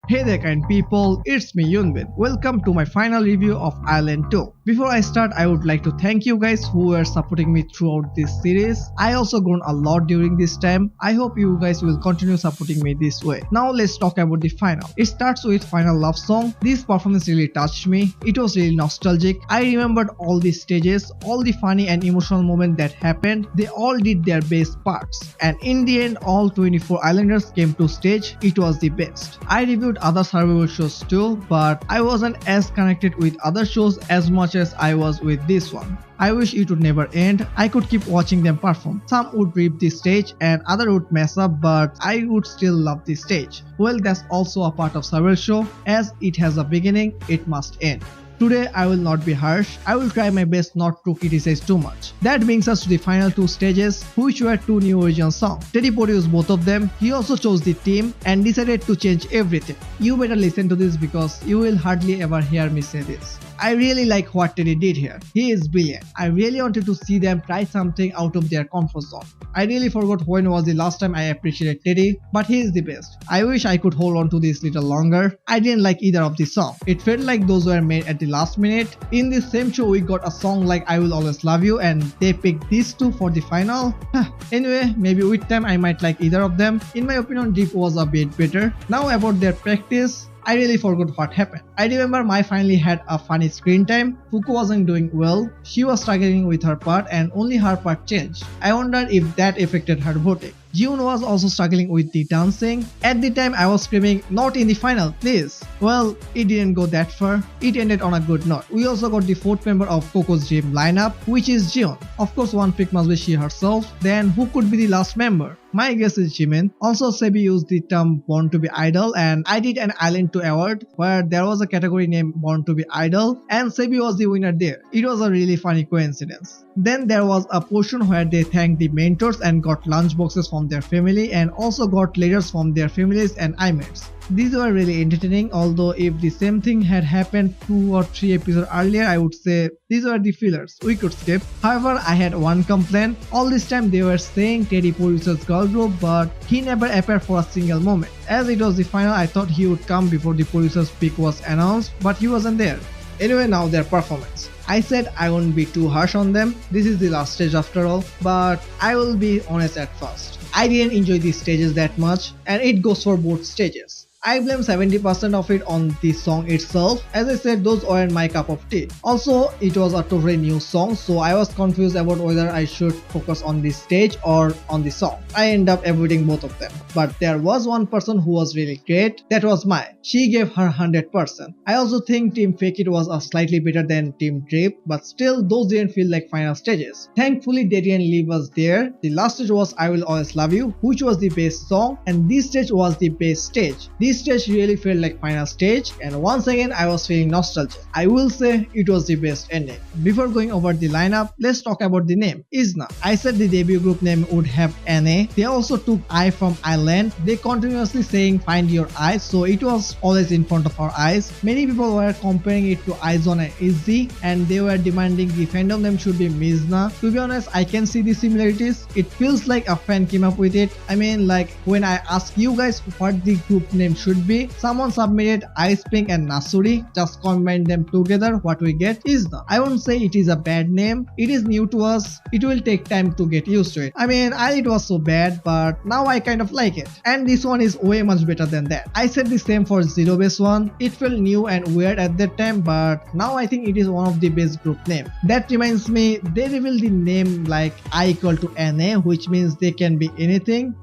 Hey there kind people, it's me Eun-bi. Welcome to my final review of I-LAND2. Before I start, I would like to thank you guys who were supporting me throughout this series. I also grown a lot during this time. I hope you guys will continue supporting me this way. Now let's talk about the final. It starts with final love song. This performance really touched me. It was really nostalgic. I remembered all the stages, all the funny and emotional moments that happened. They all did their best parts. And in the end, all 24 islanders came to stage. It was the best. I reviewed other survival shows too, but I wasn't as connected with other shows as much as I was with this one. I wish it would never end. I could keep watching them perform. Some would rip the stage and other would mess up, but I would still love the stage. Well, that's also a part of survival show. As it has a beginning, it must end. Today I will not be harsh. I will try my best not to criticize too much. That brings us to the final two stages, which were two new original songs. Teddy produced both of them. He also chose the team and decided to change everything. You better listen to this because you will hardly ever hear me say this. I really like what Teddy did here. He is brilliant. I really wanted to see them try something out of their comfort zone. I really forgot when was the last time I appreciated Teddy, but he is the best. I wish I could hold on to this little longer. I didn't like either of the songs. It felt like those were made at the last minute. In this same show we got a song like I Will Always Love You and they picked these two for the final. Anyway, maybe with time I might like either of them. In my opinion, Deep was a bit better. Now about their practice, I really forgot what happened. I remember Mai finally had a funny screen time. Fuku wasn't doing well. She was struggling with her part and only her part changed. I wondered if that affected her voting. Jihoon was also struggling with the dancing. At the time I was screaming, not in the final, please. Well, it didn't go that far. It ended on a good note. We also got the fourth member of Coco's dream lineup, which is Jihoon. Of course one pick must be she herself. Then who could be the last member? My guess is Jimin. Also Sebi used the term Born to be Idol and I did an I-LAND2 award where there was a category named Born to be Idol and Sebi was the winner there. It was a really funny coincidence. Then there was a portion where they thanked the mentors and got lunch boxes from their family and also got letters from their families and iMates. These were really entertaining, although if the same thing had happened 2 or 3 episodes earlier, I would say these were the fillers, we could skip. However, I had one complaint. All this time they were saying Teddy produces girl group, but he never appeared for a single moment. As it was the final, I thought he would come before the producer's pick was announced, but he wasn't there. Anyway, now their performance. I said I won't be too harsh on them. This is the last stage after all, but I will be honest at first. I didn't enjoy these stages that much, and it goes for both stages. I blame 70% of it on the song itself. As I said, those weren't my cup of tea. Also, it was a totally new song, so I was confused about whether I should focus on the stage or on the song. I ended up avoiding both of them. But there was one person who was really great. That was Mai. She gave her 100%. I also think Team Fake It was a slightly better than Team Drip, but still those didn't feel like final stages. Thankfully, Taeyeon Lee was there. The last stage was I Will Always Love You, which was the best song, and this stage was the best stage. This stage really felt like final stage, and once again I was feeling nostalgic. I will say it was the best ending. Before going over the lineup, let's talk about the name, Izna. I said the debut group name would have NA. They also took I from I-LAND. They continuously saying find your eyes, so it was always in front of our eyes. Many people were comparing it to I-ZONE and Izzy, and they were demanding the fandom name should be Mizna. To be honest, I can see the similarities. It feels like a fan came up with it. I mean, like when I ask you guys what the group name should be, someone submitted Ice Pink and Nasuri. Just combine them together, what we get is Izna. I won't say it is a bad name. It is new to us. It will take time to get used to it. I mean, it was so bad, but now I kind of like it. And this one is way much better than that. I said the same for Zero Base one. It felt new and weird at that time, but now I think it is one of the best group names. That reminds me, they revealed the name like I equal to NA, which means they can be anything.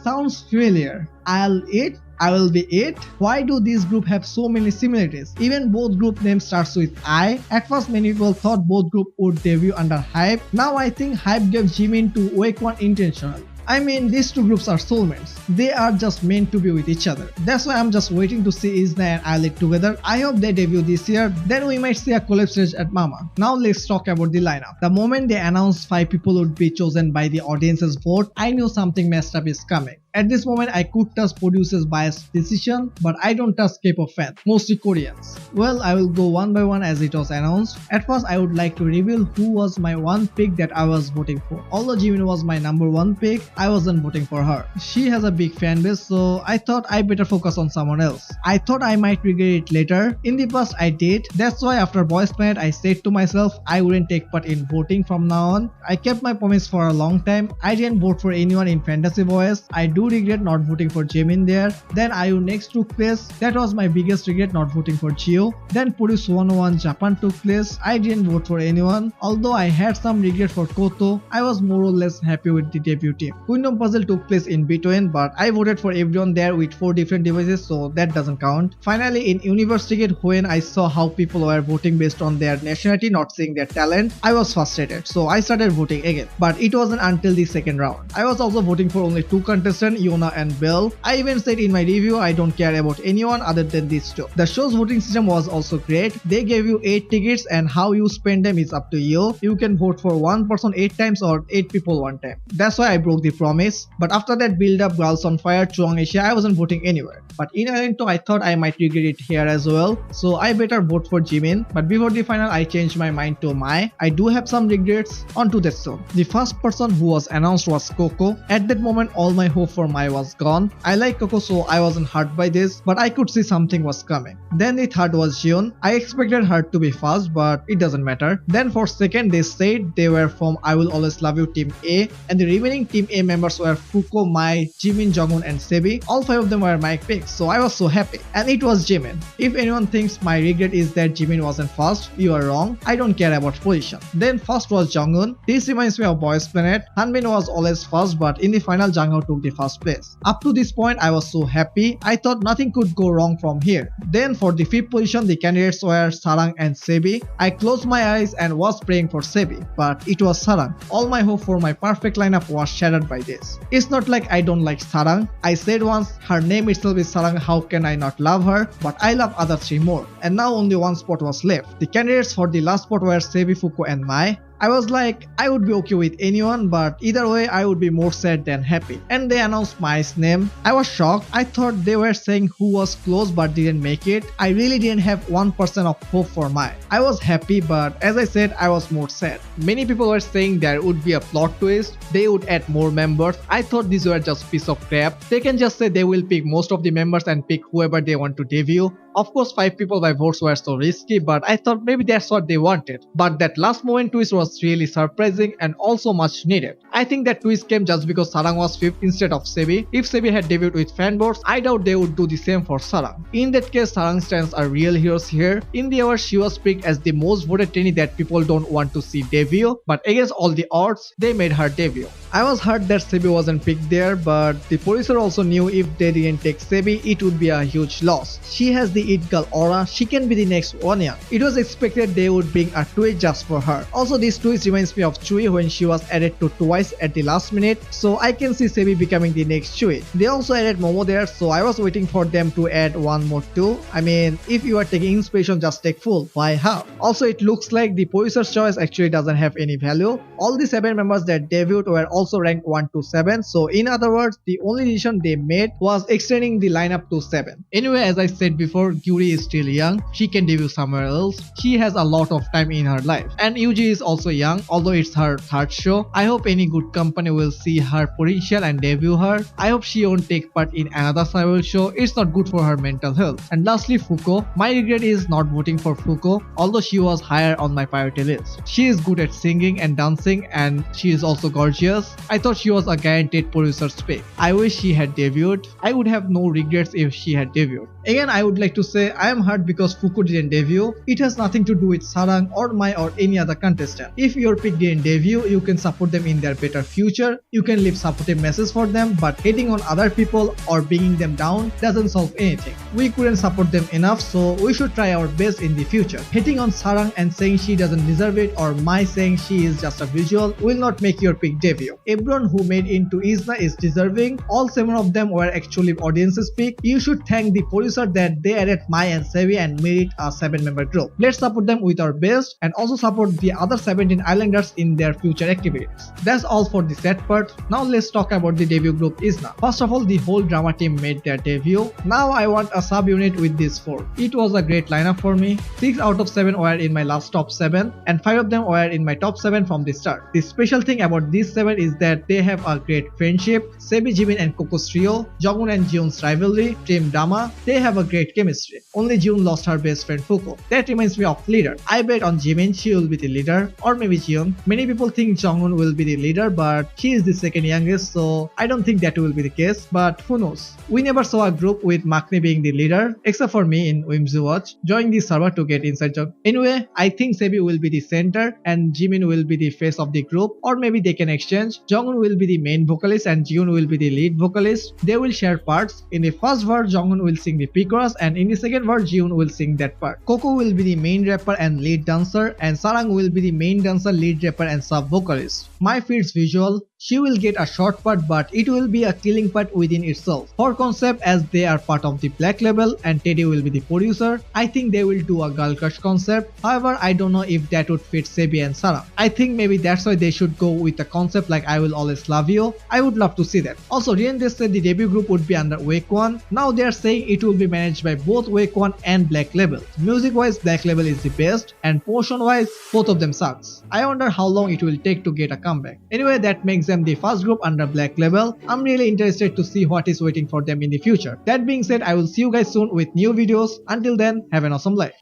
Sounds familiar. I'll eat. I will be it. Why do these groups have so many similarities? Even both group names starts with I. At first many people thought both groups would debut under Hype. Now I think Hype gave Jimin to Wake One intentionally. I mean, these two groups are soulmates. They are just meant to be with each other. That's why I'm just waiting to see Izna and I-LAND together. I hope they debut this year. Then we might see a collab stage at Mama. Now let's talk about the lineup. The moment they announced 5 people would be chosen by the audience's vote, I knew something messed up is coming. At this moment, I could trust producers' biased decision, but I don't trust K-pop fans, mostly Koreans. Well, I will go one by one as it was announced. At first, I would like to reveal who was my one pick that I was voting for. Although Jimin was my number one pick, I wasn't voting for her. She has a big fan base, so I thought I better focus on someone else. I thought I might regret it later. In the past, I did. That's why after Boys Planet, I said to myself I wouldn't take part in voting from now on. I kept my promise for a long time. I didn't vote for anyone in Fantasy Boys. I do regret not voting for Jimin there. Then IU next took place. That was my biggest regret, not voting for Chio. Then Produce 101 Japan took place. I didn't vote for anyone. Although I had some regret for Koto, I was more or less happy with the debut team. Kingdom Puzzle took place in between, but I voted for everyone there with 4 different devices, so that doesn't count. Finally, in Universe Ticket, when I saw how people were voting based on their nationality, not seeing their talent, I was frustrated, so I started voting again. But it wasn't until the second round. I was also voting for only 2 contestants, Yena and Belle. I even said in my review I don't care about anyone other than these 2. The show's voting system was also great. They gave you 8 tickets and how you spend them is up to you. You can vote for one person 8 times or 8 people one time. That's why I broke the promise. But after that build up, Girls on Fire, Chungha Asia, I wasn't voting anywhere. But in I-LAND2, I thought I might regret it here as well, so I better vote for Jimin. But before the final, I changed my mind to Mai. I do have some regrets. On to that soon. The first person who was announced was Coco. At that moment, all my hope for Mai was gone. I like Coco, so I wasn't hurt by this, but I could see something was coming. Then the third was Jeon. I expected her to be first, but it doesn't matter. Then for second, they said they were from I Will Always Love You Team A, and the remaining Team A members were Fuko, Mai, Jimin, Jonghyun, and Sebi. All 5 of them were my picks, so I was so happy. And it was Jimin. If anyone thinks my regret is that Jimin wasn't first, you are wrong. I don't care about position. Then first was Jonghyun. This reminds me of Boys Planet. Hanbin was always first, but in the final, Jonghyun took the first place. Up to this point, I was so happy. I thought nothing could go wrong from here. Then for the 5th position, the candidates were Sarang and Sebi. I closed my eyes and was praying for Sebi, but it was Sarang. All my hope for my perfect lineup was shattered by this. It's not like I don't like Sarang. I said once, her name itself is Sarang, how can I not love her? But I love other 3 more. And now only 1 spot was left. The candidates for the last spot were Sebi, Fuko, and Mai. I was like, I would be okay with anyone, but either way I would be more sad than happy. And they announced Mai's name. I was shocked. I thought they were saying who was close but didn't make it. I really didn't have 1% of hope for Mai. I was happy, but as I said, I was more sad. Many people were saying there would be a plot twist. They would add more members. I thought these were just piece of crap. They can just say they will pick most of the members and pick whoever they want to debut. Of course, 5 people by votes were so risky, but I thought maybe that's what they wanted. But that last moment twist was really surprising and also much needed. I think that twist came just because Sarang was 5th instead of Sebi. If Sebi had debuted with fan votes, I doubt they would do the same for Sarang. In that case, Sarang stands are real heroes here. In the hour, she was picked as the most voted trainee that people don't want to see debut, but against all the odds, they made her debut. I was hurt that Sebi wasn't picked there, but the producer also knew if they didn't take Sebi, it would be a huge loss. She has the it girl aura, she can be the next Wonyoung. It was expected they would bring a twist just for her. Also, this twist reminds me of Chui when she was added to twice at the last minute, so I can see Sebi becoming the next Chui. They also added Momo there, so I was waiting for them to add one more too. I mean, if you are taking inspiration, just take full. Why half? Also, it looks like the producer's choice actually doesn't have any value. All the 7 members that debuted were also ranked 1 to 7, so in other words, the only decision they made was extending the lineup to 7. Anyway, as I said before, Gyuri is still young. She can debut somewhere else. She has a lot of time in her life. And Yuji is also young, although it's her 3rd show. I hope any good company will see her potential and debut her. I hope she won't take part in another survival show. It's not good for her mental health. And lastly, Fuko. My regret is not voting for Fuko, although she was higher on my priority list. She is good at singing and dancing, and she is also gorgeous. I thought she was a guaranteed producer's pick. I wish she had debuted. I would have no regrets if she had debuted. Again, I would like to say I am hurt because Fuko didn't debut. It has nothing to do with Sarang or Mai or any other contestant. If your pick didn't debut, you can support them in their better future. You can leave supportive messages for them, but hating on other people or bringing them down doesn't solve anything. we couldn't support them enough, so we should try our best in the future. Hating on Sarang and saying she doesn't deserve it, or my saying she is just a visual, will not make your pick debut. Everyone who made into Izna is deserving. All 7 of them were actually audience's pick. You should thank the producer that they added Mai and Sevi and made it a 7-member group. Let's support them with our best and also support the other 17 islanders in their future activities. That's all for the sad part. Now let's talk about the debut group Izna. First of all, the whole drama team made their debut. Now I want a subunit with these 4. It was a great lineup for me. 6 out of 7 were in my last top 7 and 5 of them were in my top 7 from the start. The special thing about these 7 is that they have a great friendship. Sebi, Jimin and Coco's trio, Jongwon and Jihoon's rivalry, Team Dama, they have a great chemistry. Only Jihoon lost her best friend Fuko. That reminds me of leader. I bet on Jimin she will be the leader, or maybe Jihoon. Many people think Jongwon will be the leader, but she is the second youngest, so I don't think that will be the case, but who knows. We never saw a group with Maknae being the leader, except for me in Whimsy Watch, joining the server to get inside joke. Anyway, I think Sebi will be the center and Jimin will be the face of the group, or maybe they can exchange. Jongwon will be the main vocalist and Jihoon will be the lead vocalist. They will share parts. In the first verse, Jongwon will sing the pre-chorus and in the second verse, Jihoon will sing that part. Coco will be the main rapper and lead dancer, and Sarang will be the main dancer, lead rapper and sub-vocalist. My feed's visual. She will get a short part, but it will be a killing part within itself. For concept, as they are part of the Black Label and Teddy will be the producer, I think they will do a girl crush concept. However, I don't know if that would fit Sebi and Sarah. I think maybe that's why they should go with a concept like I Will Always Love You. I would love to see that. Also, Rian said the debut group would be under Wake One. Now they are saying it will be managed by both Wake One and Black Label. Music wise, Black Label is the best, and portion wise, both of them sucks. I wonder how long it will take to get a comeback. Anyway, that makes them the first group under Black Label. I'm really interested to see what is waiting for them in the future. That being said, I will see you guys soon with new videos. Until then, have an awesome life.